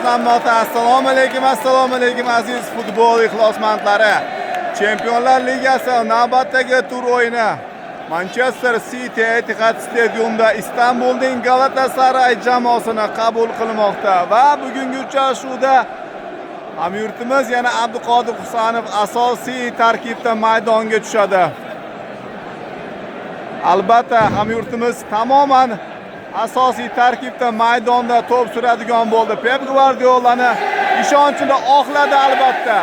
boshlanmoqda. Assalomu alaykum aziz futbol ixlosmandlari. Chempionlar Ligasi navbatdagi tur o'yini Manchester City Etihad stadionida Istanbulning Galatasaray jamoasini qabul qilmoqda va bugungi uchrashuvda hamyurtimiz yana Abduqodir Husanov asosiy tarkibda maydonga tushadi. Albatta hamyurtimiz tamoman asosiy tarkibda maydonda to'p suradigan bo'ldi. Pep Guardiolani ishonchini oqladi albatta.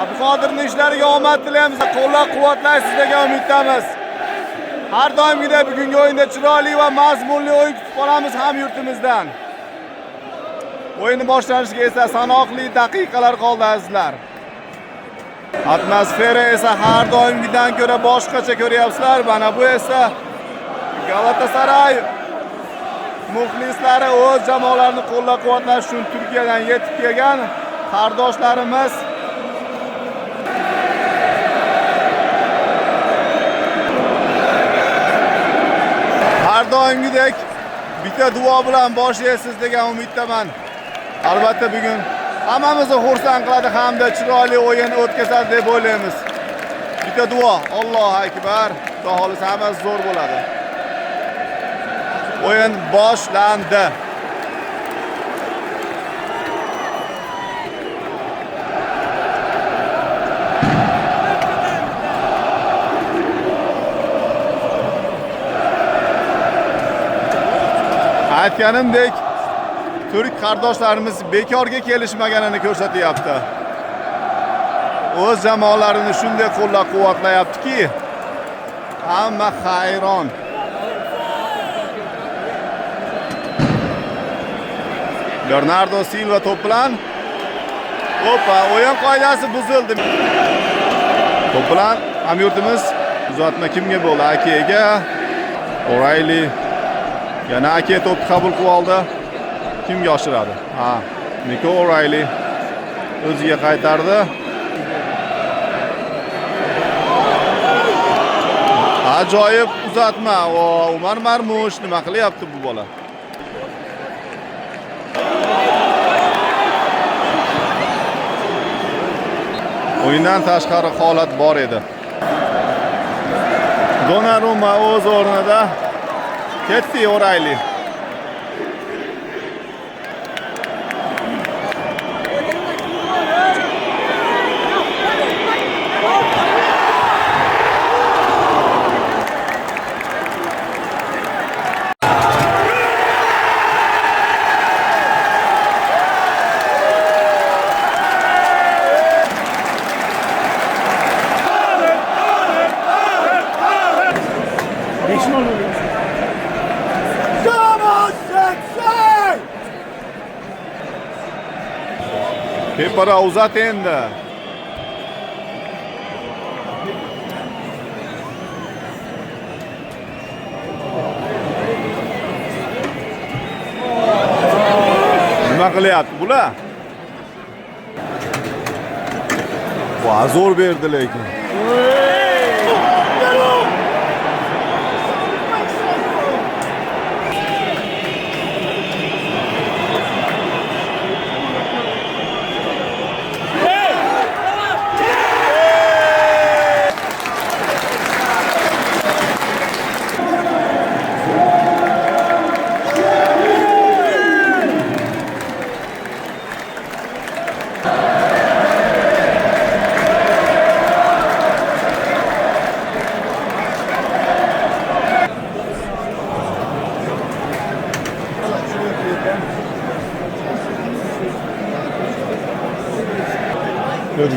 Abduqodirning ishlariga omad tilaymiz. Qo'llab-quvvatlaysiz degan umiddamiz. Har doimgidek bugungi o'yinda chiroyli va mazmunli o'yin kutib qolamiz hamyurtimizdan. O'yin boshlanishiga esa sanoqli daqiqalar qoldi azizlar. Atmosfera esa har doimgidan ko'ra boshqacha ko'ryapsizlar. Mana bu esa Galatasaray muxlislari o'z jamoalarini qo'llab-quvvatlash uchun Turkiyadan yetib kelgan qardoshlarimiz. Har doimgidek bitta duo bilan boshlaysiz degan umiddaman. Albatta bugun hammamizni xursand qiladi hamda chiroyli o'yin o'tkazadi deb o'ylaymiz. Bitta duo. Allohu akbar. Xudo xolisa hammasi zo'r bo'ladi. O'yin boshlandi. Aytganimdek, turk qardoshlarimiz bekorga kelishmaganini ko'rsatyapti. O'z jamoalarini shunday qo'llab-quvvatlayaptiki, hamma hayron. Bernardo Silva to'p bilan. Hoppa, o'yin qoidasi buzildi. To'p bilan hamyurtimiz uzatma kimga bo'ldi? Akega. O'Reilly yana Ake to'pni qabul qilib oldi. Kimga oshiradi? Ha, Nico O'Reilly o'ziga qaytardi. Ajoyib uzatma. Umar Marmush nima qilyapti bu bola? O'yindan tashqari holat bor edi. Donnarumma o'z o'rnida. Ketdi O'Reilly. Pepara uzat endi. Nima qilyapti bular? Va zo'r berdi lekin.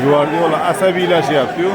Guardiola asabiylashyapti-yu.